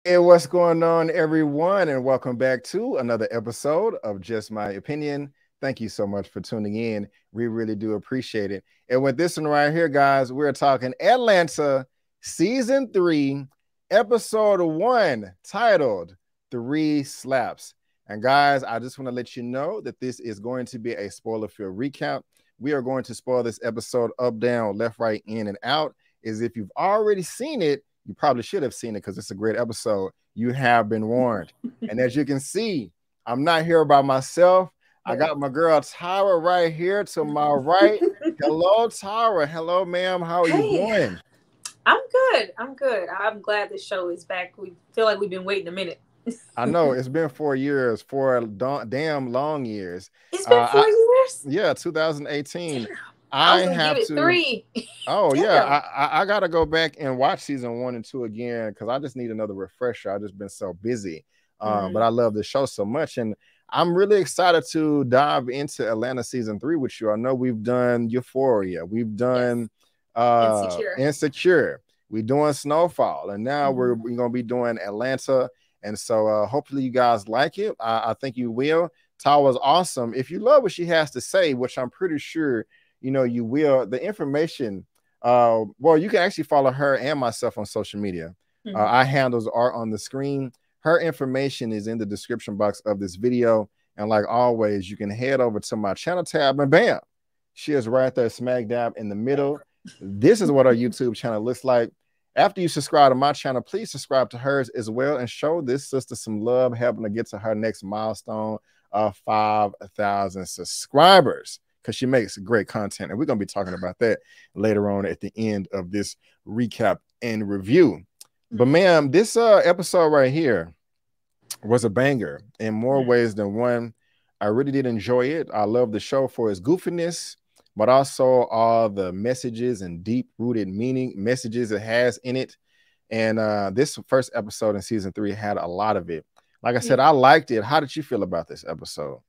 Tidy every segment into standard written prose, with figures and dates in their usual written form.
Hey, what's going on, everyone? And welcome back to another episode of Just My Opinion. Thank you so much for tuning in. We really do appreciate it. And with this one right here, guys, we're talking Atlanta Season 3, Episode 1, titled Three Slaps. And guys, I just want to let you know that this is going to be a spoiler-filled recap. We are going to spoil this episode up, down, left, right, in, and out. As if you've already seen it, you probably should have seen it because it's a great episode. You have been warned. And as you can see, I'm not here by myself. I got my girl Tyra right here to my right. Hello, Tyra. Hello, ma'am. How are you doing? I'm good. I'm good. I'm glad the show is back. We feel like we've been waiting a minute. I know it's been 4 years, damn long years. It's been 4 years? Yeah, 2018. Damn. I was gonna give it 3. Oh yeah, I gotta go back and watch season 1 and 2 again because I just need another refresher. I've just been so busy, but I love the show so much, and I'm really excited to dive into Atlanta season 3 with you. I know we've done Euphoria, we've done Insecure, we're doing Snowfall, and now we're gonna be doing Atlanta, and so hopefully you guys like it. I think you will. Tawa's awesome. If you love what she has to say, which I'm pretty sure you know you will, the information, well, you can actually follow her and myself on social media. Our handles are on the screen. Her information is in the description box of this video, and like always, you can head over to my channel tab, and bam, she is right there smack dab in the middle. This is what our YouTube channel looks like. After you subscribe to my channel, please subscribe to hers as well and show this sister some love, helping to get to her next milestone of 5,000 subscribers, because she makes great content, and we're going to be talking about that later on at the end of this recap and review. But ma'am, this episode right here was a banger in more ways than one. I really did enjoy it. I love the show for its goofiness, but also all the messages and deep-rooted meaning messages it has in it. And this first episode in season 3 had a lot of it. Like I said, I liked it. How did you feel about this episode?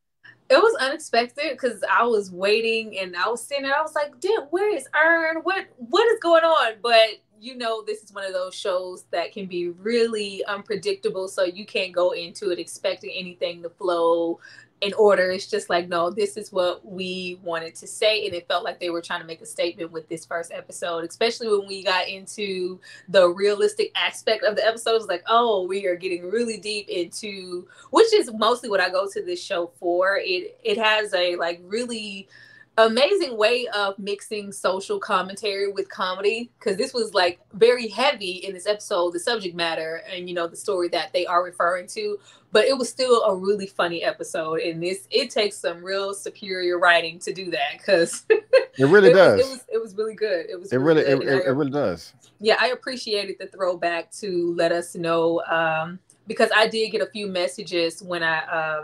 It was unexpected because I was waiting and I was sitting there. I was like, damn, where is Ern? What is going on? But you know, this is one of those shows that can be really unpredictable. So you can't go into it expecting anything to flow in order. It's just like, no, this is what we wanted to say. And it felt like they were trying to make a statement with this first episode, especially when we got into the realistic aspect of the episode. It's like, oh, we are getting really deep into, which is mostly what I go to this show for. It has a like really amazing way of mixing social commentary with comedy, because this was like very heavy in this episode, the subject matter and you know the story that they are referring to, but it was still a really funny episode. And it takes some real superior writing to do that, because it really does. It was really good. It really does. Yeah, I appreciated the throwback to let us know, because I did get a few messages when I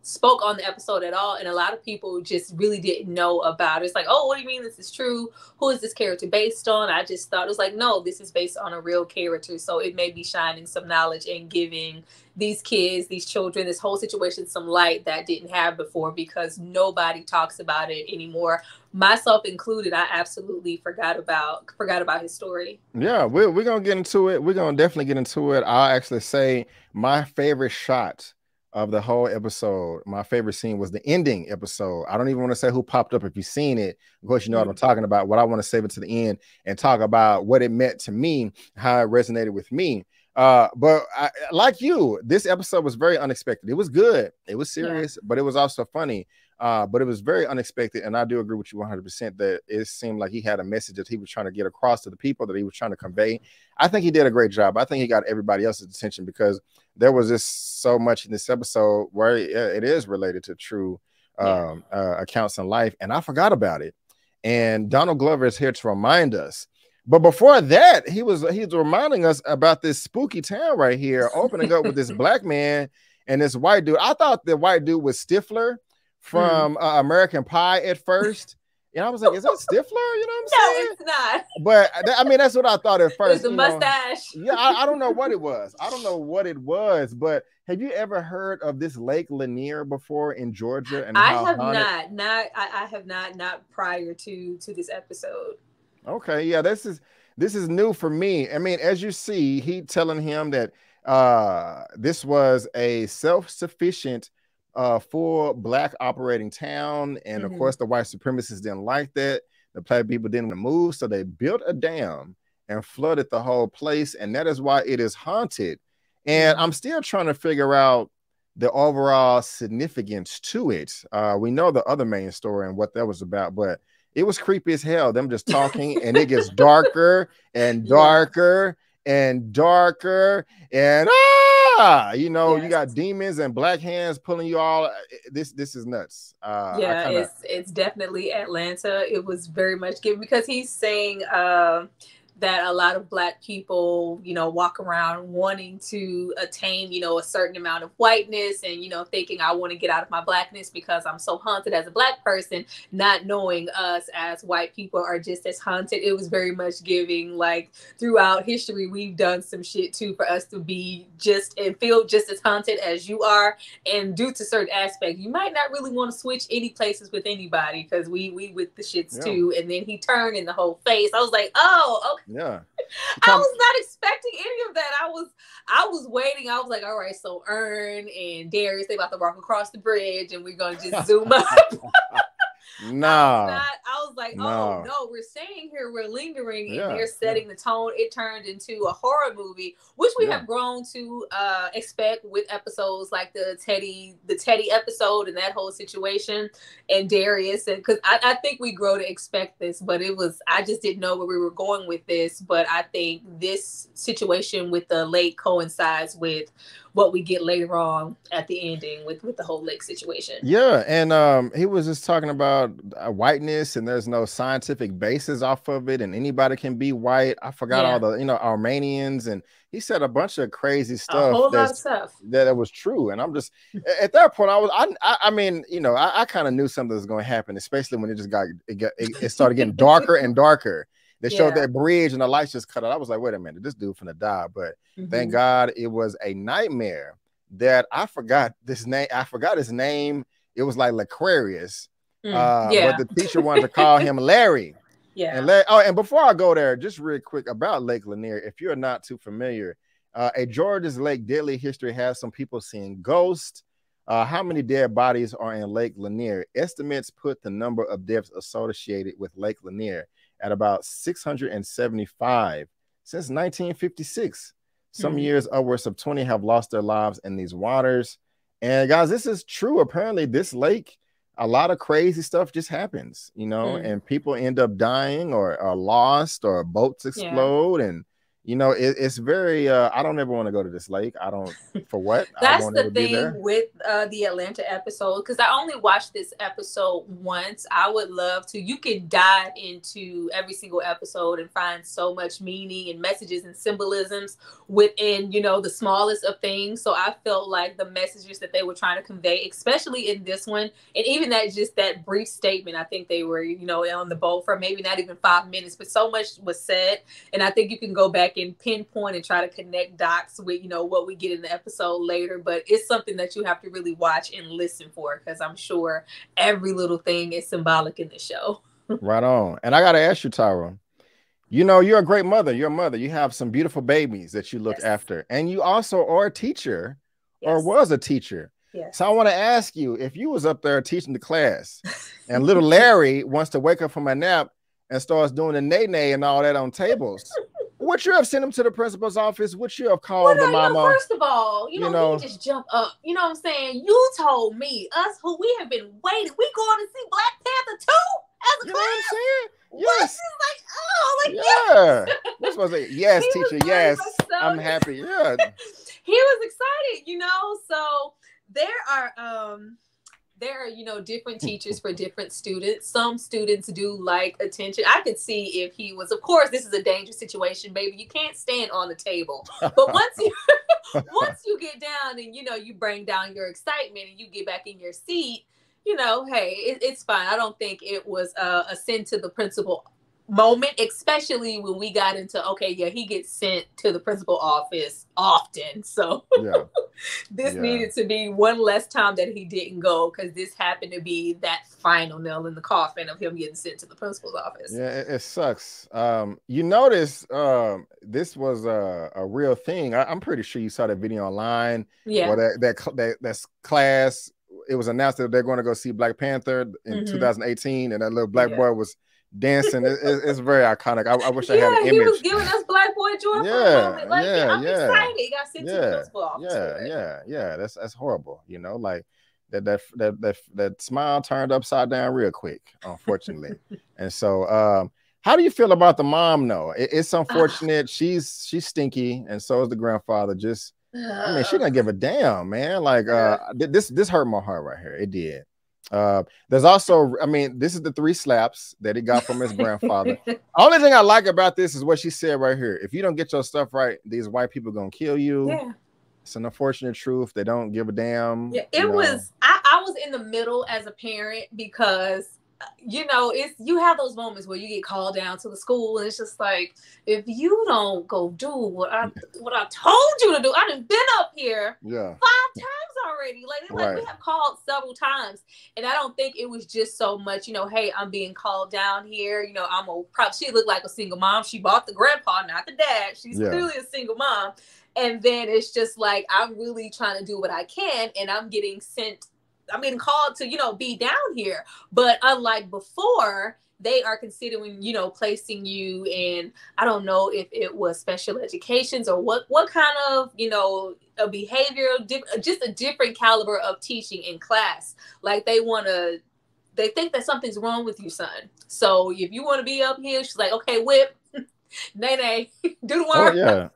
spoke on the episode at all, and a lot of people just really didn't know about it. It's like, oh, what do you mean this is true? Who is this character based on? I just thought it was like, no, this is based on a real character. So it may be shining some knowledge and giving these kids, these children, this whole situation some light that didn't have before, because nobody talks about it anymore, myself included. I absolutely forgot about his story. Yeah, we're gonna get into it. We're gonna definitely get into it. I'll actually say my favorite shot of the whole episode, my favorite scene, was the ending episode. I don't even want to say who popped up. If you've seen it, of course, you know what I'm talking about. What I want to save it to the end and talk about what it meant to me, how it resonated with me. But like you, this episode was very unexpected. It was good. It was serious, but it was also funny. But it was very unexpected. And I do agree with you 100% that it seemed like he had a message that he was trying to get across to the people, that he was trying to convey. I think he did a great job. I think he got everybody else's attention, because there was just so much in this episode where it is related to true accounts in life. And I forgot about it. And Donald Glover is here to remind us. But before that, he was reminding us about this spooky town right here, opening up with this black man and this white dude. I thought the white dude was Stifler from American Pie at first. And I was like, is that Stifler? You know what I'm saying? No, it's not. But I mean, that's what I thought at first. It's the mustache. Yeah, I don't know what it was. I don't know what it was. But have you ever heard of this Lake Lanier before in Georgia? And I have not. I have not prior to this episode. Okay, yeah, this is new for me. I mean, as you see, he telling him that This was a self-sufficient full black operating town, and of course the white supremacists didn't like that. The black people didn't want to move, so they built a dam and flooded the whole place, and that is why it is haunted. And I'm still trying to figure out the overall significance to it. We know the other main story and what that was about, but it was creepy as hell. Them just talking, and it gets darker and darker and darker, and you know, you got demons and black hands pulling you all. This is nuts. It's definitely Atlanta. It was very much given because he's saying that a lot of black people, you know, walk around wanting to attain, you know, a certain amount of whiteness and, you know, thinking I want to get out of my blackness because I'm so haunted as a black person, not knowing us as white people are just as haunted. It was very much giving, like, throughout history, we've done some shit too for us to be just and feel just as haunted as you are. And due to certain aspects, you might not really want to switch any places with anybody because we with the shits too. And then he turned in the whole face. I was like, oh, okay. Yeah. I was not expecting any of that. I was waiting. I was like, all right, so Ern and Darius, they about to walk across the bridge and we're gonna just zoom up. I was like, oh no, we're staying here, we're lingering, and they're setting the tone. It turned into a horror movie, which we have grown to expect with episodes like the Teddy episode and that whole situation, and Darius, and because I think we grow to expect this, but I just didn't know where we were going with this. But I think this situation with the lake coincides with what we get later on at the ending with the whole lake situation. Yeah, and he was just talking about whiteness, and there's no scientific basis off of it, and anybody can be white. I forgot all the, you know, Armenians, and he said a bunch of crazy stuff. A whole lot of stuff that was true. And I'm just at that point, I mean, you know, I kind of knew something was going to happen, especially when it started getting darker and darker. They showed that bridge and the lights just cut out. I was like, wait a minute, this dude finna die. But thank God it was a nightmare that I forgot this name. I forgot his name. It was like L'Aquarius. But the teacher wanted to call him Larry. And before I go there, just real quick about Lake Lanier. If you're not too familiar, a Georges Lake deadly history has some people seeing ghosts. How many dead bodies are in Lake Lanier? Estimates put the number of deaths associated with Lake Lanier at about 675 since 1956. Some years upwards of 20 have lost their lives in these waters. And guys, this is true. Apparently this lake, a lot of crazy stuff just happens, you know, and people end up dying or are lost or boats explode. And you know, it's very I don't ever want to go to this lake. I don't, for what? That's the thing with the Atlanta episode, because I only watched this episode once. I would love to. You can dive into every single episode and find so much meaning and messages and symbolisms within, you know, the smallest of things. So I felt like the messages that they were trying to convey, especially in this one, and even that brief statement, I think they were, you know, on the boat for maybe not even 5 minutes, but so much was said. And I think you can go back and pinpoint and try to connect dots with, you know, what we get in the episode later. But it's something that you have to really watch and listen for, because I'm sure every little thing is symbolic in the show. Right on. And I gotta ask you, Tyra, you know, you're a great mother. You're a mother. You have some beautiful babies that you look after, and you also are a teacher or was a teacher. So I want to ask you, if you was up there teaching the class and little Larry wants to wake up from a nap and starts doing the nay-nay and all that on tables, would you have sent him to the principal's office? Would you have called the mama? You know, first of all, you know, he just jump up. You know what I'm saying? You told me, us who we have been waiting, we going to see Black Panther 2 as a class. Know what I'm saying? Yes. Like, oh, like, That's what I say. Yes, teacher. Yes. I'm happy. Yeah. He was excited, you know. So there are, you know, different teachers for different students. Some students do like attention. I could see if he was, of course, this is a dangerous situation, baby. You can't stand on the table. But once you get down and, you know, you bring down your excitement and you get back in your seat, you know, hey, it's fine. I don't think it was a sin to the principal moment, especially when we got into, okay, yeah, he gets sent to the principal office often. So Yeah. this Yeah. needed to be one less time that he didn't go, because this happened to be that final nail in the coffin of him getting sent to the principal's office. Yeah, it sucks. You notice this was a real thing. I'm pretty sure you saw that video online. Yeah. Or that's class. It was announced that they're going to go see Black Panther in 2018, and that little black boy was dancing. It's very iconic. I wish I had an image. He was giving us Black Boy joy for a moment. Like, I'm excited. He got sent to the principal office. Yeah. That's horrible. You know, like that smile turned upside down real quick, unfortunately. And so, how do you feel about the mom? Though it's unfortunate. She's stinky, and so is the grandfather. Just, I mean, she gonna give a damn, man. Like, this hurt my heart right here. It did. There's also, I mean, this is the 3 slaps that he got from his grandfather. Only thing I like about this is what she said right here. If you don't get your stuff right, these white people gonna kill you. Yeah. It's an unfortunate truth. They don't give a damn. Yeah, it was. I was in the middle as a parent, because you know, you have those moments where you get called down to the school, and it's just like, if you don't go do what I told you to do, I done been up here 5 times already. Like we have called several times, and I don't think it was just so much, you know, hey, I'm being called down here. You know, she looked like a single mom. She bought the grandpa, not the dad. She's clearly a single mom. And then it's just like, I'm really trying to do what I can, and I'm getting called to, you know, be down here. But unlike before, they are considering, you know, placing you in, I don't know if it was special educations or what kind of, you know, a behavior, just a different caliber of teaching in class. Like they think that something's wrong with you, son. So if you want to be up here, she's like, okay, whip, nay, do the work. Oh, yeah.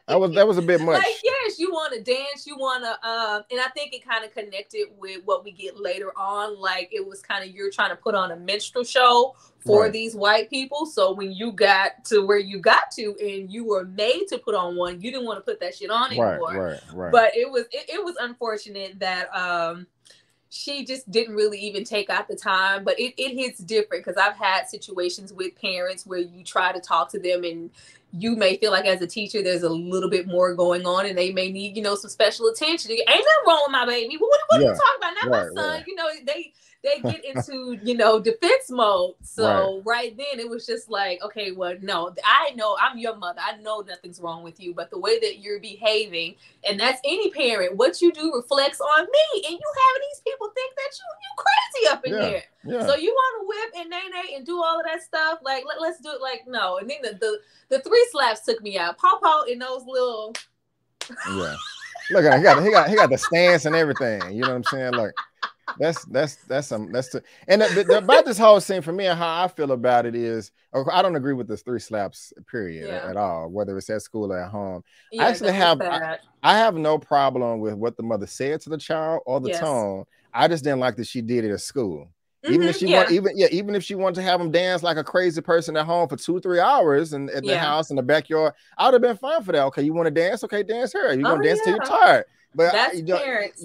That was a bit much. Like, yes, you want to dance, you want to, and I think it kind of connected with what we get later on. Like, it was kind of, you're trying to put on a minstrel show for these white people. So when you got to where you got to, and you were made to put on one, you didn't want to put that shit on anymore. Right. But it was unfortunate that she just didn't really even take out the time. But it hits different, because I've had situations with parents where you try to talk to them, and you may feel like as a teacher, there's a little bit more going on, and they may need, you know, some special attention. Ain't nothing wrong with my baby. What are you talking about? Not my son. Right. You know, they get into, you know, defense mode. So right then it was just like, okay, well, no, I know I'm your mother. I know nothing's wrong with you, but the way that you're behaving, and that's any parent, what you do reflects on me, and you having these people think that you crazy up in here. Yeah. So you want to whip and nay and do all of that stuff? Like, let's do it. Like, no. And then the 3 slaps took me out. Paw in those little. Yeah. Look at him. He got the stance and everything. You know what I'm saying? Like, and about this whole scene, for me, and how I feel about it is, I don't agree with this 3 slaps period at all, whether it's at school or at home. I actually I have no problem with what the mother said to the child or the tone. I just didn't like that she did it at school. Even if she even if she wanted to have him dance like a crazy person at home for 2-3 hours and at the house in the backyard, I would have been fine for that. Okay, you want to dance? Okay, dance her. You're gonna dance till you're tired. But that's parents.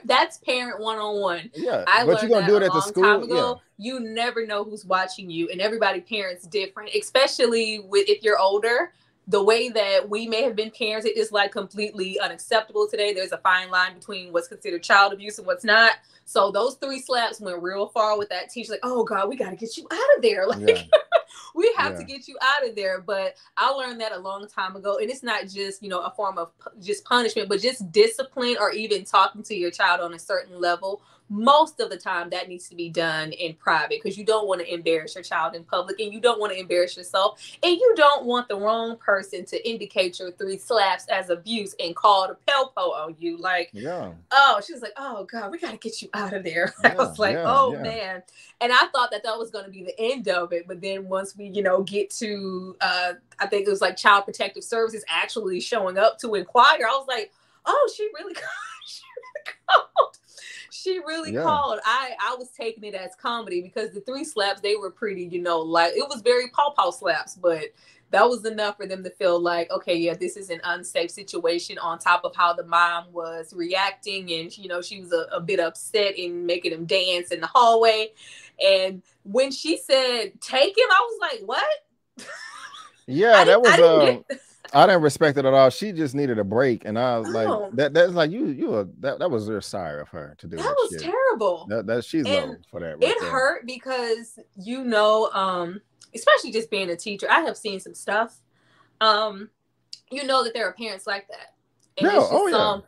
That's parent one-on-one. Yeah, but you're gonna do it at the school. Time ago, you never know who's watching you, and everybody parents different, especially if you're older. The way that we may have been parented is like completely unacceptable today. There's a fine line between what's considered child abuse and what's not. So those 3 slaps went real far with that teacher. Like, oh God, we got to get you out of there. Like, we have to get you out of there. But I learned that a long time ago. And it's not just, you know, a form of just punishment, but just discipline, or even talking to your child on a certain level. Most of the time that needs to be done in private, because you don't want to embarrass your child in public, and you don't want to embarrass yourself, and you don't want the wrong person to indicate your 3 slaps as abuse and call the pelpo on you. Like, she was like, oh God, we got to get you out of there. I was like, man. And I thought that was going to be the end of it. But then once we, you know, get to, I think it was like Child Protective Services actually showing up to inquire, I was like, oh, she really called. She really called. I was taking it as comedy, because the 3 slaps, they were pretty, you know, like, it was very paw slaps, but that was enough for them to feel like, okay, yeah, this is an unsafe situation, on top of how the mom was reacting. And, you know, she was a bit upset in making him dance in the hallway. And when she said, take him, I was like, what? Yeah, that was I didn't respect it at all. She just needed a break, and I was like, that's like that was very sorry of her to do that. That was shit. terrible. That she's low for that. Right it there. hurt because, you know, especially just being a teacher, I have seen some stuff. You know that there are parents like that, and Yeah, it's just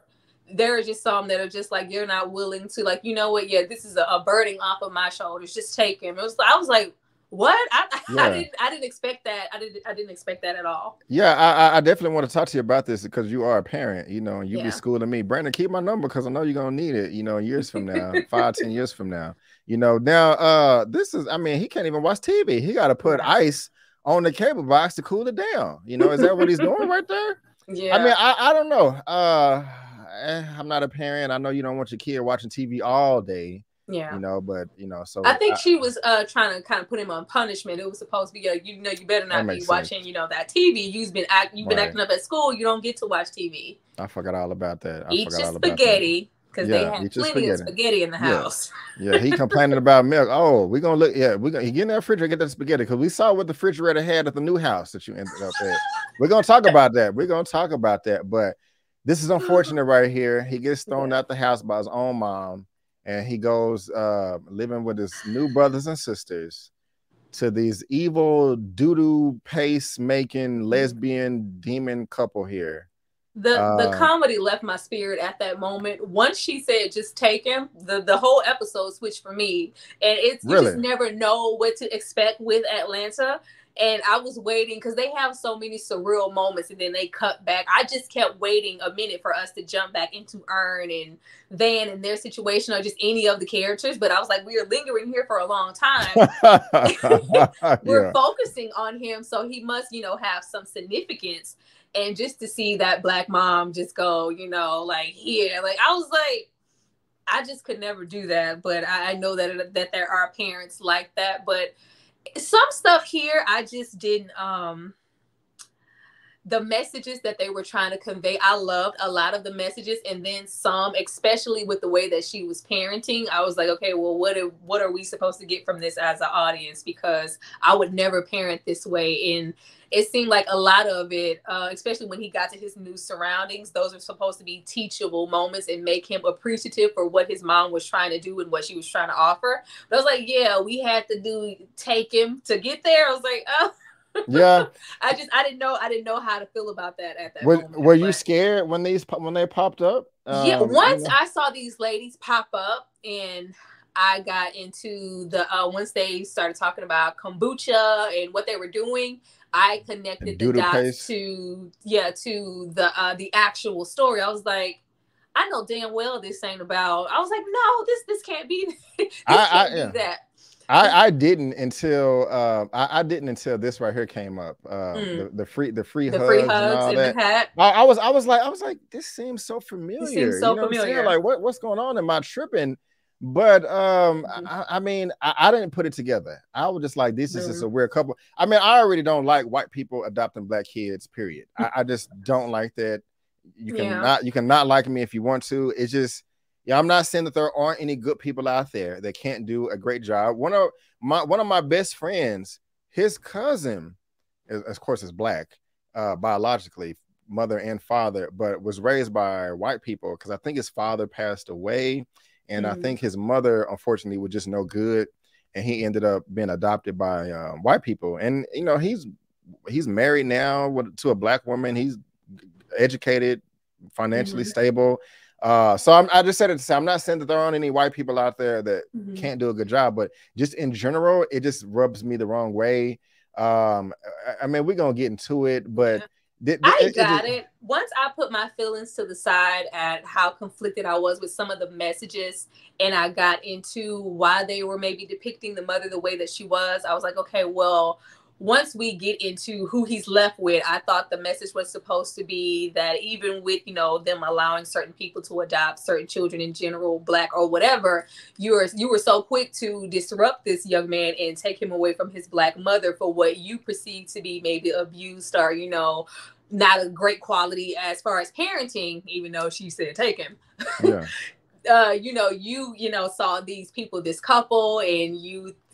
there are just some that are just like, you're not willing to, like, you know what? Yeah, this is a burden off of my shoulders. Just take him. I was like, what? I didn't expect that. I didn't expect that at all. Yeah, I definitely want to talk to you about this because you are a parent, you know, and you be schooling me. Brandon, keep my number because I know you're gonna need it, you know, years from now, 5-10 years from now. You know, now this is, I mean, he can't even watch TV. He got to put ice on the cable box to cool it down. You know, is that what he's doing right there? Yeah. I mean, I don't know. I'm not a parent. I know you don't want your kid watching TV all day. Yeah, you know, but you know, so I think she was trying to kind of put him on punishment. It was supposed to be, you know, you better not be watching, you know, that TV. You've been acting up at school. You don't get to watch TV. I forgot all about that. Eat your spaghetti, because they have plenty of spaghetti in the house. Yeah, he complaining about milk. Oh, we're gonna look. Yeah, he get in that refrigerator, get that spaghetti, because we saw what the refrigerator had at the new house that you ended up at. We're gonna talk about that. We're gonna talk about that. But this is unfortunate right here. He gets thrown out the house by his own mom. And he goes living with his new brothers and sisters to these evil doo-doo paste making lesbian demon couple here. The comedy left my spirit at that moment. Once she said just take him, the whole episode switched for me. And you just never know what to expect with Atlanta. And I was waiting because they have so many surreal moments, and then they cut back. I just kept waiting a minute for us to jump back into Ern and Van and their situation, or just any of the characters. But I was like, we are lingering here for a long time. We're focusing on him, so he must, you know, have some significance. And just to see that Black mom just go, you know, like here, like I was like, I just could never do that. But I know that there are parents like that, but some stuff here I just didn't the messages that they were trying to convey, I loved a lot of the messages, and then some, especially with the way that she was parenting, I was like, okay, well, what are we supposed to get from this as an audience? Because I would never parent this way. And it seemed like a lot of it, especially when he got to his new surroundings, those are supposed to be teachable moments and make him appreciative for what his mom was trying to do and what she was trying to offer. But I was like, yeah, we had to take him to get there. I was like, oh. Yeah. I didn't know how to feel about that at that moment. Were you scared when they popped up? Yeah, once I saw these ladies pop up, and I got into the once they started talking about kombucha and what they were doing, I connected the dots to the actual story. I was like, I know damn well this ain't about. I was like, no, this can't be. This can't be that. I didn't until I didn't until this right here came up. The free hugs and all that. Hat. I was like, this seems so familiar. It seems so familiar. Like what's going on? Am I tripping? But I mean, I didn't put it together. I was just like, this is just a weird couple. I mean, I already don't like white people adopting black kids, period. I just don't like that. You cannot like me if you want to. It's just, yeah, I'm not saying that there aren't any good people out there that can't do a great job. One of my best friends, his cousin, of course, is black, biologically, mother and father, but was raised by white people because I think his father passed away. And I think his mother, unfortunately, was just no good. And he ended up being adopted by white people. And, you know, he's married now to a black woman. He's educated, financially stable. So I just said it to say, I'm not saying that there aren't any white people out there that can't do a good job, but just in general, it just rubs me the wrong way. I mean, we're going to get into it, but... I got it. Once I put my feelings to the side at how conflicted I was with some of the messages, and I got into why they were maybe depicting the mother the way that she was, I was like, okay, well, once we get into who he's left with, I thought the message was supposed to be that even with, you know, them allowing certain people to adopt certain children in general, Black or whatever, you were so quick to disrupt this young man and take him away from his Black mother for what you perceive to be maybe abused or, you know, not a great quality as far as parenting, even though she said take him. Yeah. You know, saw these people, this couple, and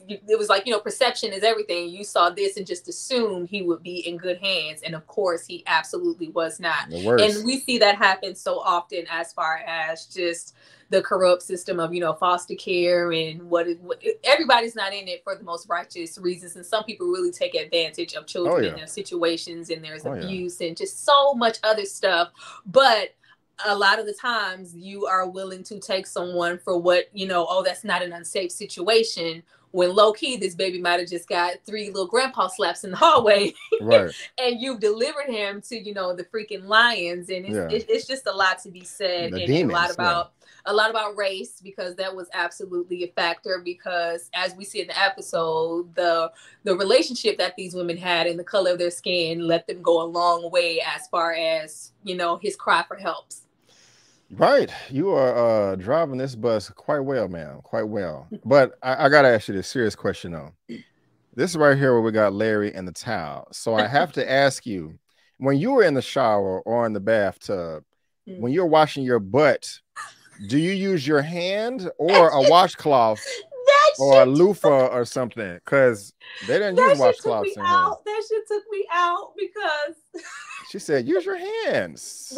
it was like, you know, perception is everything. You saw this and just assumed he would be in good hands. And of course, he absolutely was not. And we see that happen so often as far as just the corrupt system of, you know, foster care and everybody's not in it for the most righteous reasons. And some people really take advantage of children in their situations, and there's abuse and just so much other stuff. But a lot of the times you are willing to take someone for what, you know, oh, that's not an unsafe situation, when low key this baby might have just got 3 little grandpa slaps in the hallway, right? And you've delivered him to, you know, the freaking lions, and it's just a lot to be said, and demons, a lot about race, because that was absolutely a factor. Because as we see in the episode, the relationship that these women had and the color of their skin let them go a long way as far as, you know, his cry for helps. Right. You are driving this bus quite well, ma'am. Quite well. But I got to ask you this serious question, though. This is right here where we got Larry and the towel. So I have to ask you, when you were in the shower or in the bathtub, when you're washing your butt, do you use your hand or a washcloth or a loofah or something? Because they didn't use washcloths in here. That shit took me out because... She said, use your hands.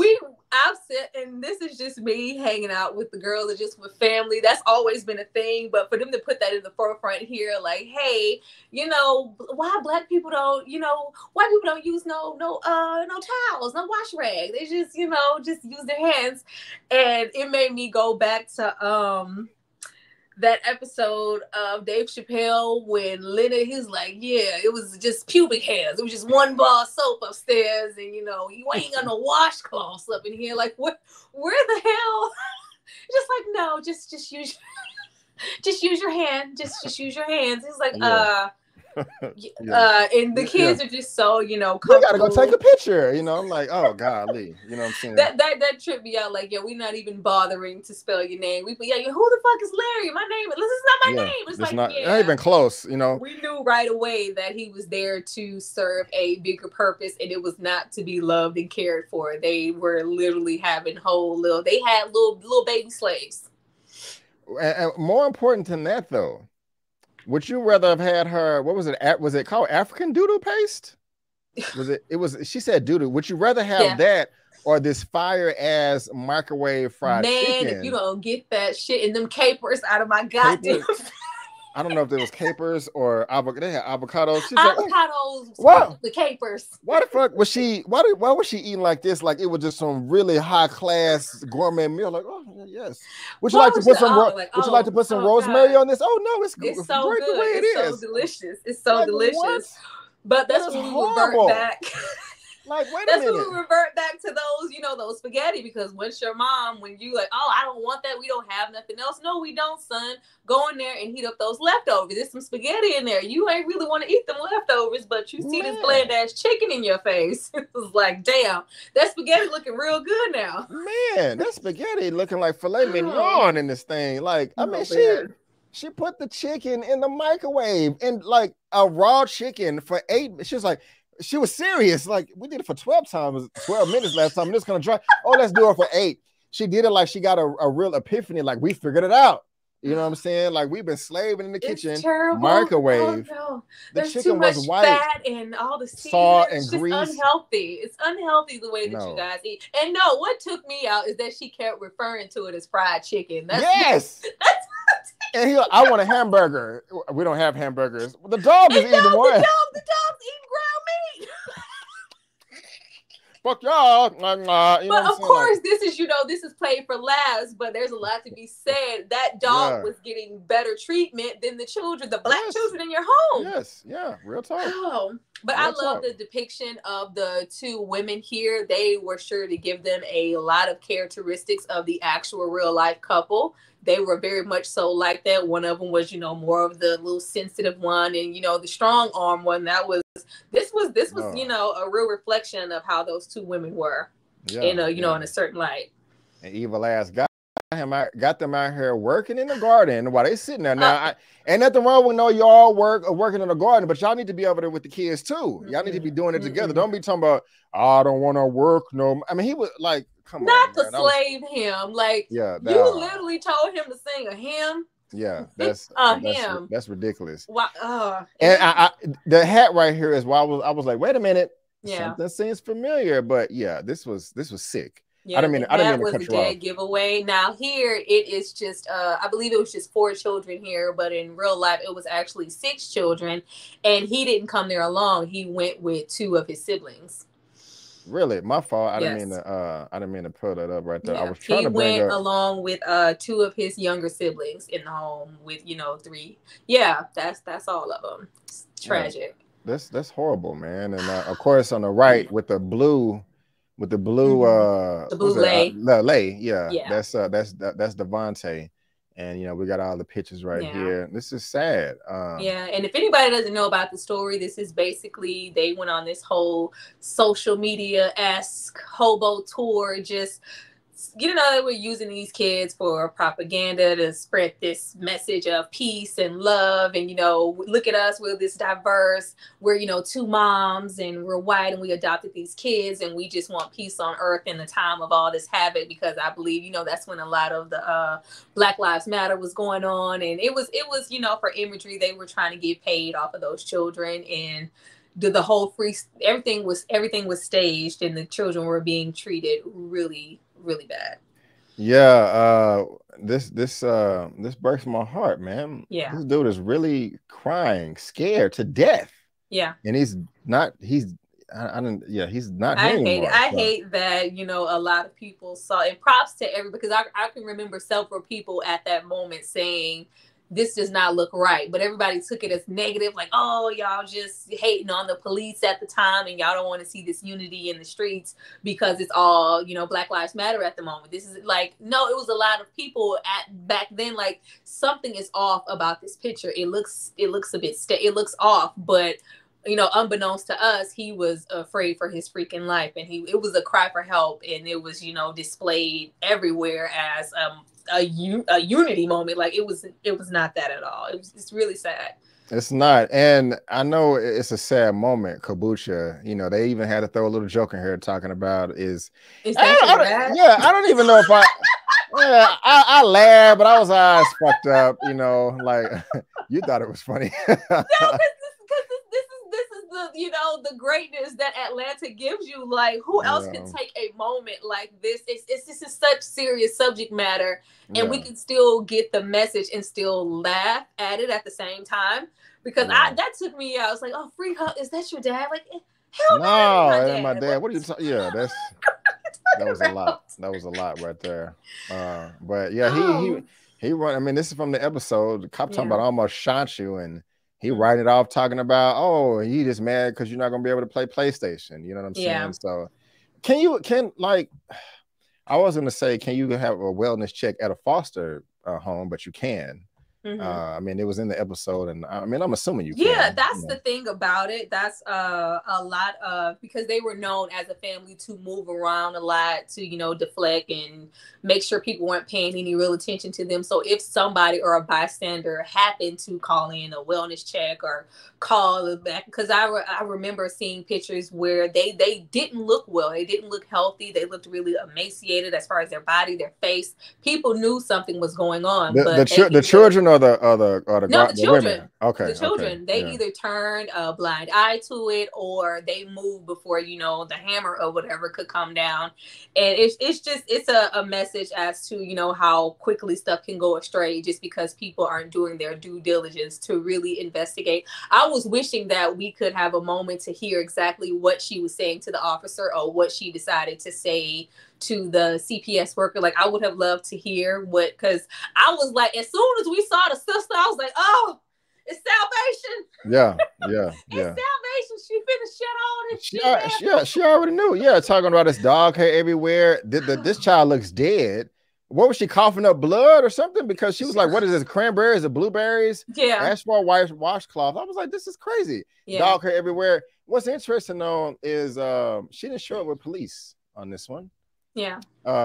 I've said, and this is just me hanging out with the girls or just with family. That's always been a thing. But for them to put that in the forefront here, like, hey, you know, why Black people don't, you know, white people don't use no towels, no wash rag. They just, you know, just use their hands. And it made me go back to that episode of Dave Chappelle when Leonard, he's like, yeah, it was just pubic hairs. It was just one bar of soap upstairs, and you know, you ain't got no washcloths up in here. Like, where the hell? Just like, no, just use your hand. Just use your hands. He's like, and the kids are just so, you know, you gotta go take a picture, you know. I'm like, oh golly, you know what I'm saying? That tripped me out. Like, yeah, we're not even bothering to spell your name. Who the fuck is Larry? My name, this is not my name. It's like, not even close, you know. We knew right away that he was there to serve a bigger purpose, and it was not to be loved and cared for. They were literally having they had little baby slaves. And more important than that, though, would you rather have had her? What was it? Was it called African doodle paste? She said doodle. Would you rather have that or this fire ass microwave fried chicken? Man, if you don't get that shit and them capers out of my goddamn. I don't know if there was capers or they had avocados. Avocados, what? The capers. Why the fuck was she? Why was she eating like this? Like it was just some really high class gourmet meal. Like, oh yes. Would you like to put some? Would you like to put some rosemary on this? Oh no, it's so great good. The way it's so delicious. It's so delicious. What? But that's when we revert back. Like, wait a minute. That's when we revert back to those, you know, those spaghetti, because once your mom, when you like, oh, I don't want that, we don't have nothing else. No, we don't, son. Go in there and heat up those leftovers. There's some spaghetti in there. You ain't really want to eat them leftovers, but you see this bland ass chicken in your face. It was like, damn, that spaghetti looking real good now. Man, that spaghetti looking like filet mignon in this thing. Like, I mean, she put the chicken in the microwave, and like a raw chicken for 8. She was like, she was serious. Like, we did it for 12 minutes last time. And it's gonna dry. Oh, let's do it for 8. She did it like she got a real epiphany. Like, we figured it out. You know what I'm saying? Like, we've been slaving in the kitchen. Microwave. Oh, no. The chicken was white. Fat and all the salt and grease. Unhealthy. It's unhealthy the way that you guys eat. And no, what took me out is that she kept referring to it as fried chicken. Yes. And I want a hamburger. We don't have hamburgers. The dog is eating one. The dog's eating ground meat. Fuck y'all. But of course, this is played for laughs, but there's a lot to be said. That dog was getting better treatment than the children, the Black children in your home. Yes, yeah, real talk. Oh, but I love the depiction of the 2 women here. They were sure to give them a lot of characteristics of the actual real life couple. they were very much so like that. One of them was, you know, more of the little sensitive one, and, you know, the strong arm one. This was you know, a real reflection of how those two women were in a, you know, in a certain light. An evil ass guy. Got them out here working in the garden while they sitting there. Now, ain't nothing wrong with y'all working in the garden, but y'all need to be over there with the kids too. Y'all need to be doing it together. Don't be talking about, I don't want to work no. I mean, he was like, come not on, to slave him. Like, you literally told him to sing a hymn. Yeah, that's ridiculous. Wow. And I the hat right here is why I was like, wait a minute, something seems familiar, but yeah, this was sick. Yeah, I didn't mean to cut you off. That was a dead giveaway. Now here it is just I believe it was just 4 children here, but in real life it was actually 6 children, and he didn't come there alone. He went with 2 of his siblings. Really, my fault. I didn't mean to pull that up right there. I was trying to bring up along with 2 of his younger siblings in the home with, you know, 3. Yeah, that's all of them. It's tragic. Yeah, that's horrible, man. And of course on the right with the blue. With the blue, lay, that's Devontae, and you know we got all the pictures right here. This is sad. And if anybody doesn't know about the story, this is basically they went on this whole social media-esque hobo tour, just, you know, they were using these kids for propaganda to spread this message of peace and love. And, you know, look at us, we're this diverse, we're, you know, 2 moms and we're white and we adopted these kids and we just want peace on earth in the time of all this havoc, because I believe, you know, that's when a lot of the Black Lives Matter was going on. And it was, you know, for imagery, they were trying to get paid off of those children, and the whole everything was staged, and the children were being treated really bad. Yeah, this breaks my heart, man. Yeah, this dude is really crying, scared to death. Yeah, and he's not. He's not. I hate it. I hate that, you know, a lot of people saw. And props to everybody, because I can remember several people at that moment saying, this does not look right, but everybody took it as negative, like, oh, y'all just hating on the police at the time and y'all don't want to see this unity in the streets because it's all, you know, Black Lives Matter at the moment. This is like, no, it was a lot of people back then, like, something is off about this picture. It looks a bit it looks off, but, you know, unbeknownst to us, he was afraid for his freaking life, and it was a cry for help, and it was, you know, displayed everywhere as a unity moment. Like, it was not that at all. It's really sad. It's not. And I know it's a sad moment, Kabucha. You know, they even had to throw a little joke in here talking about is that I don't even know if I laughed, but I was eyes fucked up, you know, like you thought it was funny. No, this is the, you know, the greatness that Atlanta gives you. Like, who else can take a moment like this? This is such serious subject matter, and we can still get the message and still laugh at it at the same time. Because that took me out. I was like, oh, free hug, is that your dad? Like, hell no, my dad. What are you talking? Yeah, that was a lot. That was a lot right there. But yeah, he run. I mean, this is from the episode. The cop talking about almost shot you, and he writing it off, talking about, oh, he just mad because you're not gonna be able to play PlayStation. You know what I'm saying? So, I was gonna say, can you have a wellness check at a foster home? But you can. I mean, it was in the episode, and I mean, I'm assuming you can. Yeah, that's the thing about it. That's a lot of, because they were known as a family to move around a lot, to, you know, deflect and make sure people weren't paying any real attention to them. So if somebody or a bystander happened to call in a wellness check or call back, because I remember seeing pictures where they didn't look well. They didn't look healthy. They looked really emaciated as far as their body, their face. People knew something was going on. The children or the children. Women? Okay. The children. They either turned a blind eye to it, or they moved before, you know, the hammer or whatever could come down. And it's a message as to, you know, how quickly stuff can go astray just because people aren't doing their due diligence to really investigate. I was wishing that we could have a moment to hear exactly what she was saying to the officer, or what she decided to say to the CPS worker. Like, I would have loved to hear what, because I was like, as soon as we saw the sister, I was like, oh, it's salvation. It's salvation. She finna shut on it. She already knew. Yeah, talking about this dog hair everywhere. This child looks dead, what was she coughing up blood or something? Because she was like, what is this? Cranberries or blueberries? Yeah. Asphalt washcloth. I was like, this is crazy. Yeah. Dog hair everywhere. What's interesting though is she didn't show up with police on this one. Yeah.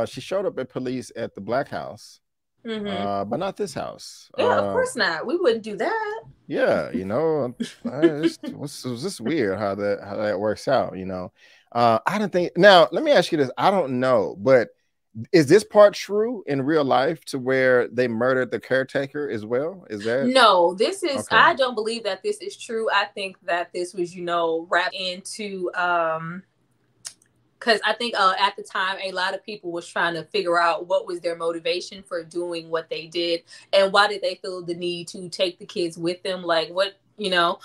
She showed up at police at the Black House. But not this house. Yeah, of course not. We wouldn't do that. Yeah, you know, it's just weird how that works out, you know. I didn't think. Now, let me ask you this. I don't know, but is this part true in real life to where they murdered the caretaker as well? Is that no? This is. Okay. I don't believe that this is true. I think that this was, you know, wrapped into because I think at the time a lot of people was trying to figure out what was their motivation for doing what they did and why did they feel the need to take the kids with them, like what, you know.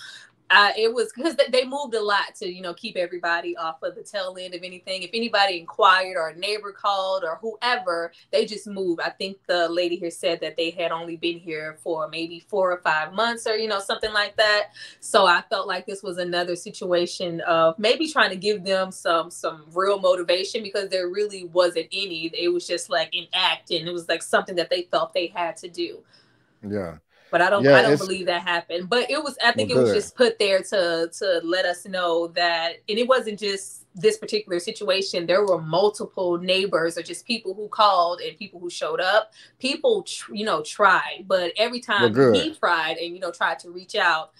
It was because they moved a lot to, you know, keep everybody off of the tail end of anything. If anybody inquired or a neighbor called or whoever, they just moved. I think the lady here said that they had only been here for maybe 4 or 5 months or, you know, something like that. So I felt like this was another situation of maybe trying to give them some real motivation because there really wasn't any. It was just like an act and it was like something that they felt they had to do. Yeah. But I don't believe that happened. But it was, I think it was just put there to let us know that, and it wasn't just this particular situation. There were multiple neighbors or just people who called and people who showed up. People, you know, tried, but every time he tried and, you know, tried to reach out,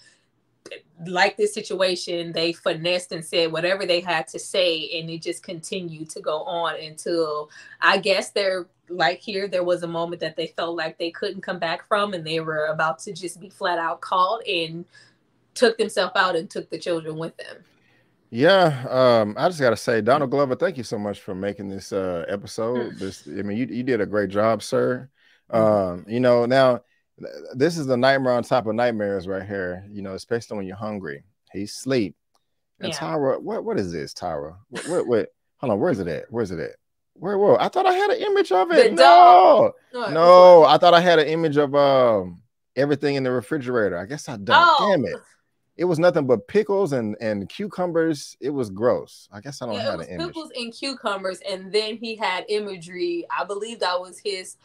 like this situation, they finessed and said whatever they had to say, and it just continued to go on until I guess there was a moment that they felt like they couldn't come back from, and they were about to just be flat out called and took themselves out and took the children with them. Yeah, I just gotta say, Donald Glover, thank you so much for making this episode. I mean, you did a great job, sir. You know, now this is the nightmare on top of nightmares right here, you know, especially when you're hungry. He's asleep. And Tyra, what is this, Tyra? What hold on, where's it at? Where I thought I had an image of it. No, I thought I had an image of everything in the refrigerator. I guess I don't. Damn it. It was nothing but pickles and cucumbers. It was gross. I guess I don't have an image. Pickles and cucumbers, and then he had imagery. I believe that was his,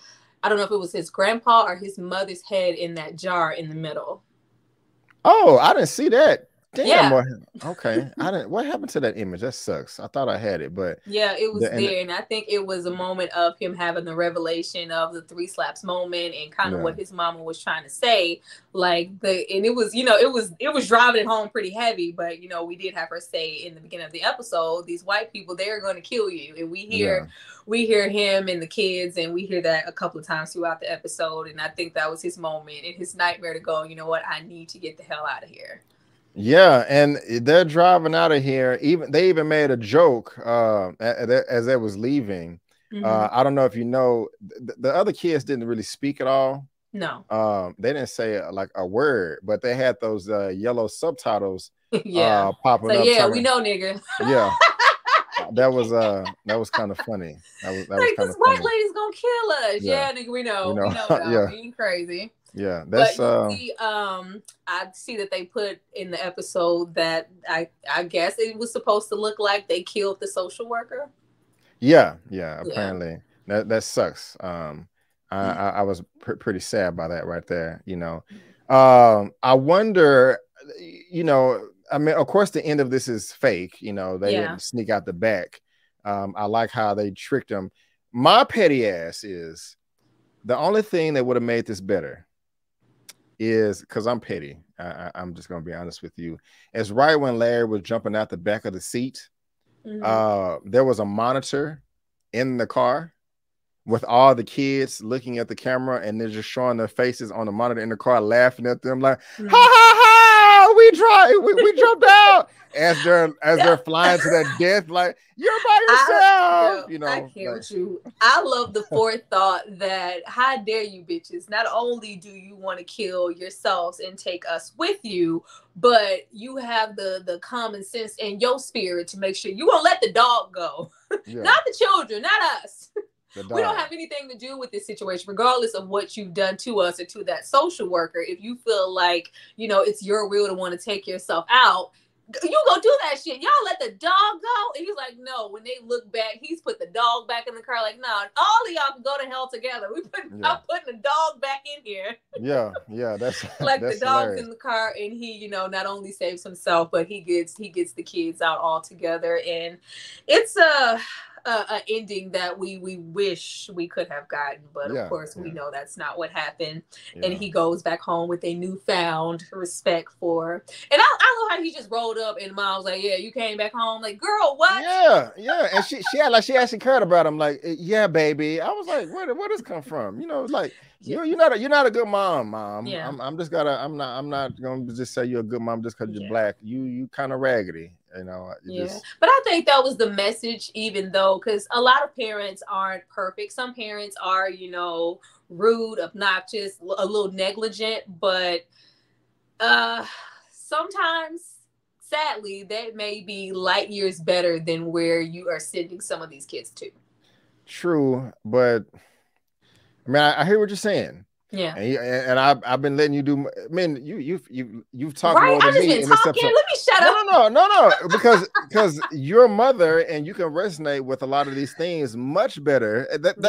I don't know if it was his grandpa or his mother's head in that jar in the middle. Oh, I didn't see that. Damn. Yeah. Okay. What happened to that image? That sucks. I thought I had it, but yeah, it was there. And I think it was a moment of him having the revelation of the 3 slaps moment and kind of what his mama was trying to say. And it was, you know, it was driving it home pretty heavy, but you know, we did have her say in the beginning of the episode, these white people, they're going to kill you. And we hear him and the kids, and we hear that a couple of times throughout the episode. And I think that was his moment and his nightmare to go, you know what, I need to get the hell out of here. Yeah, and they're driving out of here. They even made a joke as they was leaving. I don't know if you know, the other kids didn't really speak at all. No. They didn't say like a word, but they had those yellow subtitles popping up. Yeah, we know, nigga. Yeah. That was kind of funny. That was like, this white lady's gonna kill us. Yeah, nigga, we know. Yeah. Ain't crazy. Yeah, that's I see that they put in the episode that I guess it was supposed to look like they killed the social worker. Yeah, apparently. That sucks. I was pretty sad by that right there, you know. I wonder, you know, I mean, of course the end of this is fake, you know, they didn't sneak out the back. I like how they tricked them. My petty ass is the only thing that would have made this better is, because I'm petty, I'm just gonna be honest with you, is right when Larry was jumping out the back of the seat, there was a monitor in the car with all the kids looking at the camera, and they're just showing their faces on the monitor in the car, laughing at them like, ha ha ha, we jumped out as they're flying to their death, like, you're by yourself. You know, I can't with you. I love the forethought that, how dare you bitches, not only do you want to kill yourselves and take us with you, but you have the common sense and your spirit to make sure you won't let the dog go. Not the children, not us. We don't have anything to do with this situation, regardless of what you've done to us or to that social worker. If you feel like, you know, it's your will to want to take yourself out, You gonna do that shit? Y'all let the dog go? And he's like, no. When they look back, he's put the dog back in the car. Like, no, all of y'all can go to hell together. I'm putting the dog back in here. Yeah, that's like that's the dog's hilarious. in the car, and he, you know, not only saves himself, but he gets the kids out all together, and it's a ending that we wish we could have gotten, but of course we know that's not what happened. And he goes back home with a newfound respect for, and I love how he just rolled up and mom was like, yeah, you came back home. Like, girl, what? Yeah, and she had like, she actually cared about him. Like, yeah, baby. I was like, where does this come from? You know, like, you're not a good mom. Yeah. I'm not gonna just say you're a good mom just because you're black. You kind of raggedy, you know. But I think that was the message, even though, because a lot of parents aren't perfect. Some parents are, you know, rude, obnoxious, a little negligent, but sometimes, sadly, that may be light years better than where you are sending some of these kids to. True, but I mean, I hear what you're saying. Yeah, and I've been letting you do. I mean, you've talked right? more than I just me been in this talking. episode. Let me shut up. No, because you're a mother and you can resonate with a lot of these things much better.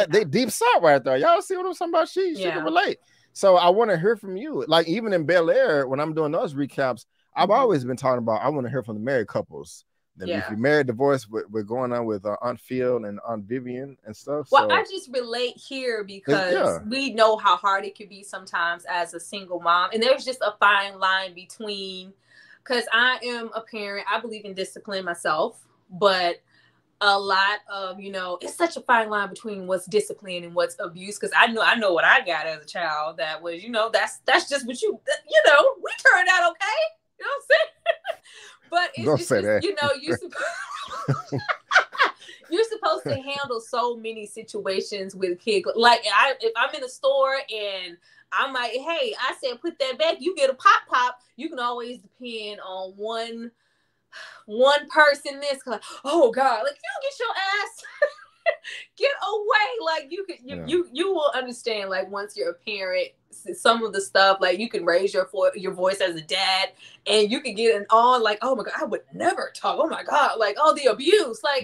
They deep south right there. Y'all see what I'm talking about? She can relate. So I want to hear from you. Like, even in Bel Air, when I'm doing those recaps, I've always been talking about, I want to hear from the married couples. If you're married, divorced, we're going on with Aunt Phil and Aunt Vivian and stuff. Well, I just relate here because we know how hard it can be sometimes as a single mom. And there's just a fine line between, because I am a parent, I believe in discipline myself, but a lot of, you know, it's such a fine line between what's discipline and what's abuse. Because I know what I got as a child that was, you know, that's just what you know, we turned out okay. You know what I'm saying? But it's just, you know, you're supposed to handle so many situations with kids. Like, if I'm in a store and I'm like, hey, I said put that back, you get a pop. You can always depend on one person. This, like, oh God, like, you get your ass get away. Like, you will understand. Like, once you're a parent, some of the stuff, like, you can raise your voice as a dad, and you can get an on, like, oh my God, I would never talk. Oh my God, like, all the abuse, like,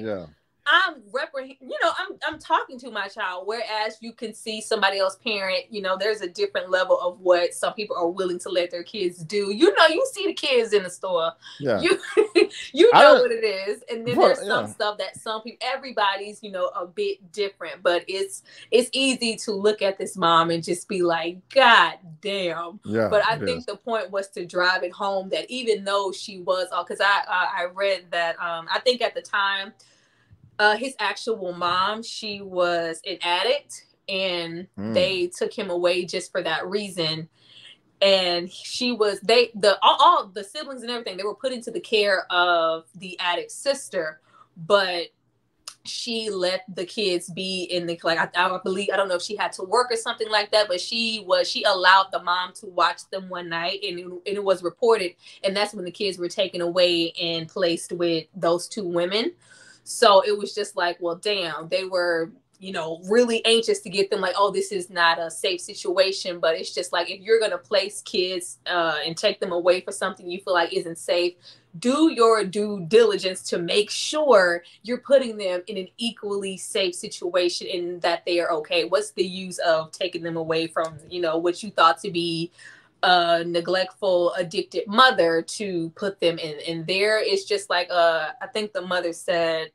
I'm talking to my child, whereas you can see somebody else parent, you know, there's a different level of what some people are willing to let their kids do. You know, you see the kids in the store. Yeah. You know what it is. And then there's some stuff that some people, everybody's, you know, a bit different, but it's easy to look at this mom and just be like, God damn. Yeah, but I think the point was to drive it home that even though she was, because I read that, I think at the time, his actual mom, she was an addict, and they took him away just for that reason. And all the siblings and everything, they were put into the care of the addict sister, but she let the kids be in the, like, I believe, I don't know if she had to work or something like that, but she allowed the mom to watch them one night, and it was reported, and that's when the kids were taken away and placed with those two women. So it was just like, well, damn, they were, you know, really anxious to get them, like, oh, this is not a safe situation. But it's just like, if you're going to place kids and take them away for something you feel like isn't safe, do your due diligence to make sure you're putting them in an equally safe situation and that they are okay. What's the use of taking them away from, you know, what you thought to be a neglectful, addicted mother to put them in there? It's just like, I think the mother said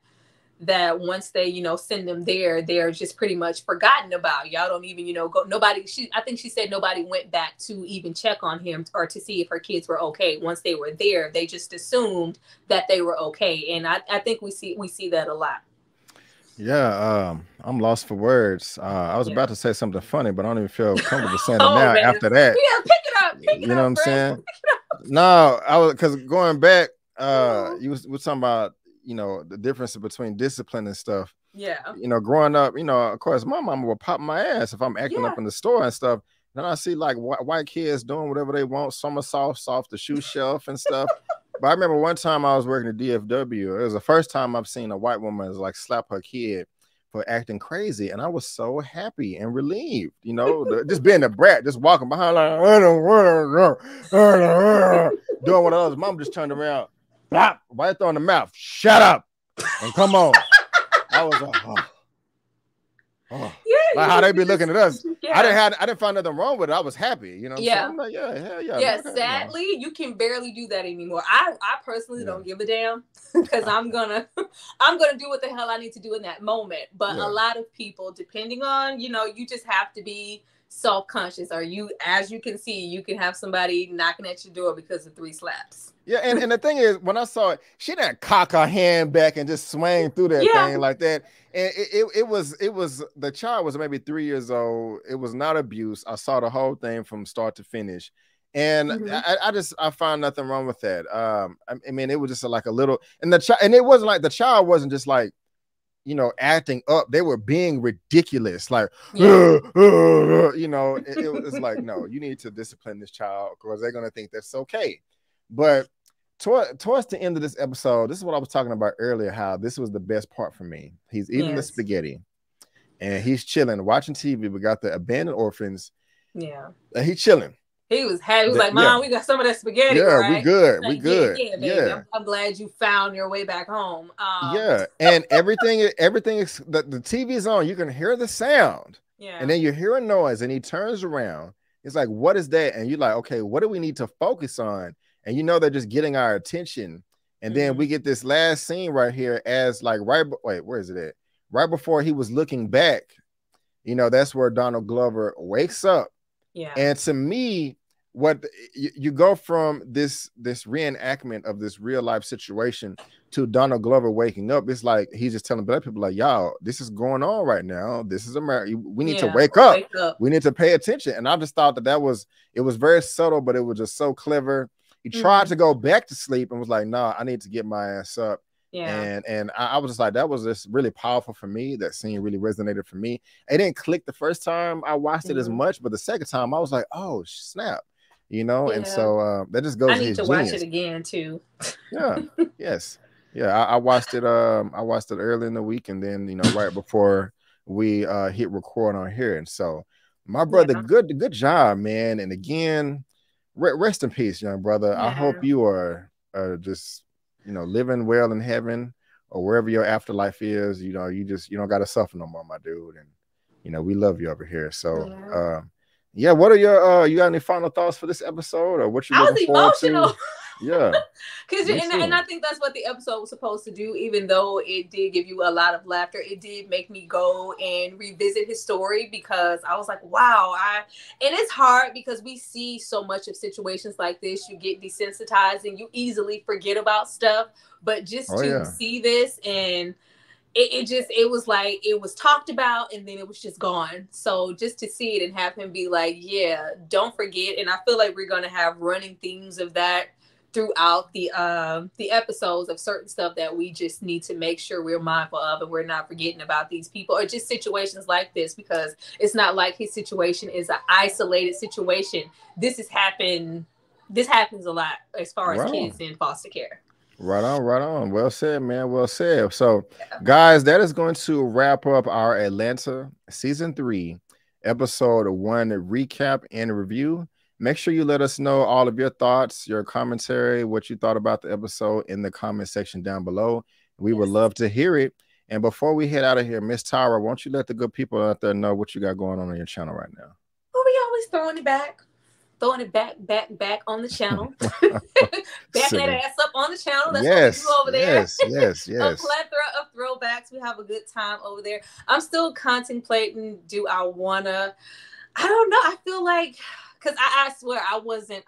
that once they, you know, send them there, they're just pretty much forgotten about. Y'all don't even, you know, go, nobody, I think she said nobody went back to even check on him or to see if her kids were okay. Once they were there, they just assumed that they were okay. And I think we see that a lot. Yeah, I'm lost for words. I was about to say something funny, but I don't even feel comfortable saying it now. Man. After that, yeah, pick it up. You know what I'm saying? No, I was, because going back, you was talking about, you know, the difference between discipline and stuff. Yeah. You know, growing up, you know, of course, my mama would pop my ass if I'm acting up in the store and stuff. Then I see like white kids doing whatever they want, somersaults off the shoe shelf and stuff. But I remember one time I was working at DFW. It was the first time I've seen a white woman like slap her kid for acting crazy, and I was so happy and relieved. You know, just being a brat, just walking behind like doing one of those. Mom just turned around. bop, right there on the mouth. Shut up and come on. I was like, oh. Like how they be looking at us. Yeah. I didn't find nothing wrong with it. I was happy, you know. Yeah. So I'm like, yeah, hell yeah. Yeah. Sadly, you can barely do that anymore. I personally don't give a damn because I'm gonna do what the hell I need to do in that moment. But a lot of people, depending on, you just have to be self-conscious, or as you can see, you can have somebody knocking at your door because of 3 slaps. Yeah, and the thing is, when I saw it, she didn't cock her hand back and just swing through that thing like that. And it was the child was maybe 3 years old. It was not abuse. I saw the whole thing from start to finish, and I found nothing wrong with that. I mean, it was just like a little, and it wasn't like the child wasn't just like, acting up. They were being ridiculous, like, it was like, no, you need to discipline this child because they're gonna think that's okay. But towards the end of this episode, this is what I was talking about earlier, how this was the best part for me. He's eating the spaghetti and he's chilling, watching TV. We got the abandoned orphans. Yeah. And he's chilling. He was happy. He was like, Mom, we got some of that spaghetti. Yeah, right? we good. Like, we good. Yeah, baby. Yeah. I'm glad you found your way back home. Yeah. And everything is the TV is on. You can hear the sound. Yeah. And then you hear a noise and he turns around. It's like, what is that? And you're like, okay, what do we need to focus on? And they're just getting our attention. And then we get this last scene right here as like, where is it at? Right before he was looking back, that's where Donald Glover wakes up. Yeah. And to me, what you go from this reenactment of this real life situation to Donald Glover waking up, it's like he's just telling black people like, y'all, this is going on right now. This is America. We need to wake up. We need to pay attention. And I just thought it was very subtle, but it was just so clever. He tried to go back to sleep and was like, nah, I need to get my ass up. Yeah. And I was just like, that was just really powerful for me. That scene really resonated for me. It didn't click the first time I watched it as much, but the second time I was like, oh snap, and so that just goes. I need to watch it again too. Yeah. Yes. Yeah. I watched it. I watched it early in the week, and then right before we hit record on here. And so, my brother, good job, man. And again, rest in peace, young brother. I hope you are just living well in heaven or wherever your afterlife is. You don't got to suffer no more, my dude. And we love you over here. So what are your you got any final thoughts for this episode, or what you looking forward to? I was emotional. Yeah, because and I think that's what the episode was supposed to do. Even though it did give you a lot of laughter, it did make me go and revisit his story, because I was like, wow. And it's hard because we see so much of situations like this. You get desensitized and you easily forget about stuff. But just to see this, and it was like it was talked about and then it was just gone. So just to see it and have him be like, yeah, don't forget. And I feel like we're gonna have running themes of that throughout the episodes, of certain stuff that we just need to make sure we're mindful of and we're not forgetting about these people, or just situations like this, because it's not like his situation is an isolated situation. This happens a lot as far as kids in foster care. Right on. Well said, man. Well said. So, guys, that is going to wrap up our Atlanta season 3, episode 1 recap and review. Make sure you let us know all of your thoughts, your commentary, what you thought about the episode in the comment section down below. We would love to hear it. And before we head out of here, Miss Tara, won't you let the good people out there know what you got going on your channel right now? Well, we always throwing it back on the channel. Back that ass up on the channel. That's what we do over there. Yes. A plethora of throwbacks. We have a good time over there. I'm still contemplating, do I wanna, I don't know. I feel like, because I swear I wasn't,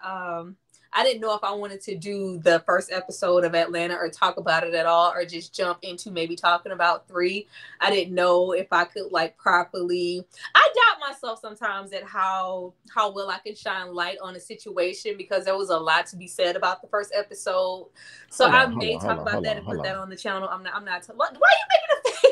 I didn't know if I wanted to do the first episode of Atlanta or talk about it at all, or just jump into maybe talking about 3. I didn't know if I could like properly. I doubt myself sometimes at how well I can shine light on a situation, because there was a lot to be said about the first episode. So I may talk about that and put that on the channel. I'm not. Why are you making a face?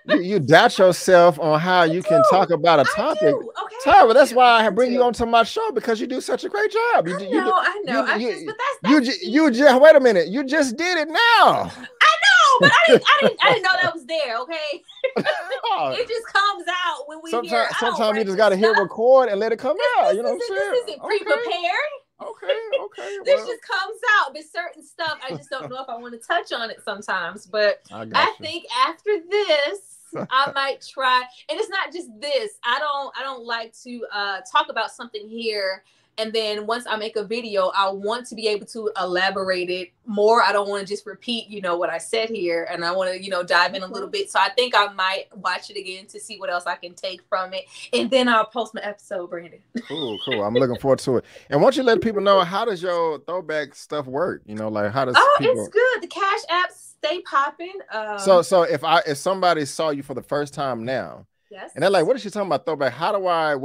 You doubt yourself on how you can talk about a topic. Okay. Tara, that's why I bring you onto my show, because you do such a great job. I know. You just wait a minute. You just did it now. I know, but I didn't know that was there. Okay. It just comes out when we hear. Sometimes you just got to hit record and let it come out. You know what I'm saying? This isn't pre-prepared. Okay. This just comes out, but certain stuff I just don't know if I want to touch on it sometimes. But I think after this, I might try. And it's not just this. I don't like to talk about something here, and then once I make a video, I want to be able to elaborate it more. I don't want to just repeat, what I said here, and I want to, dive in a little bit. So I think I might watch it again to see what else I can take from it, and then I'll post my episode, Brandon. Cool. I'm looking forward to it. And why don't you let people know, how does your throwback stuff work? Like, how does people... It's good. The Cash apps stay popping. So if somebody saw you for the first time now, yes, and they're like, what is she talking about throwback? How do I,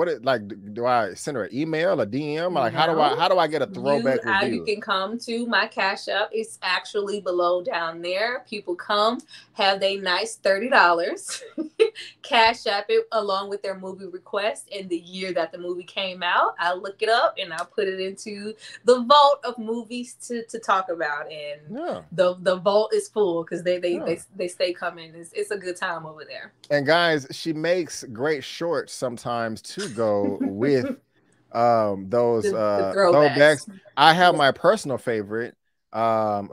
do I send her an email, a DM? Like, how do I get a throwback review? You can come to my Cash App. It's actually below down there. People come, have they nice $30, Cash App it along with their movie request and the year that the movie came out. I'll look it up and I'll put it into the vault of movies to talk about. And the vault is full because they stay coming. It's a good time over there. And guys, she makes great shorts sometimes to go with those throwbacks. I have my personal favorite, but I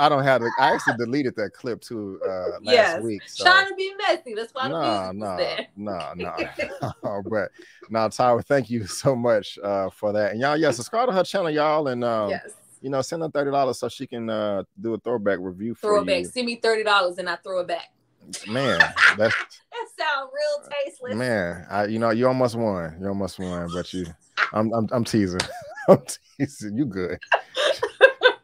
don't have the... I actually deleted that clip too last week. So. Trying to be messy. That's why no. But now, Tyra, thank you so much for that. And y'all, subscribe to her channel, y'all, and send her $30 so she can do a throwback review for you. Send me $30 and I throw it back. Man, that sounds real tasteless. Man, you almost won. But I'm teasing. I'm teasing. You good.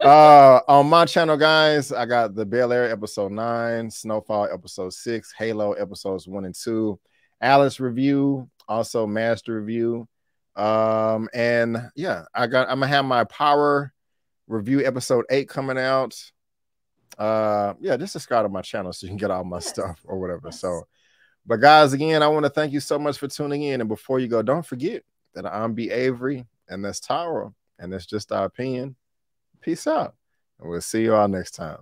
On my channel, guys, I got the Bel Air episode 9, Snowfall episode 6, Halo episodes 1 and 2, Alice review, also Master review. And yeah, I'm gonna have my Power review episode 8 coming out. Just subscribe to my channel so you can get all my stuff or whatever. So, but guys, again, I want to thank you so much for tuning in. And before you go, don't forget that I'm B. Avery, and that's Tyra, and that's just our opinion. Peace out, and we'll see you all next time.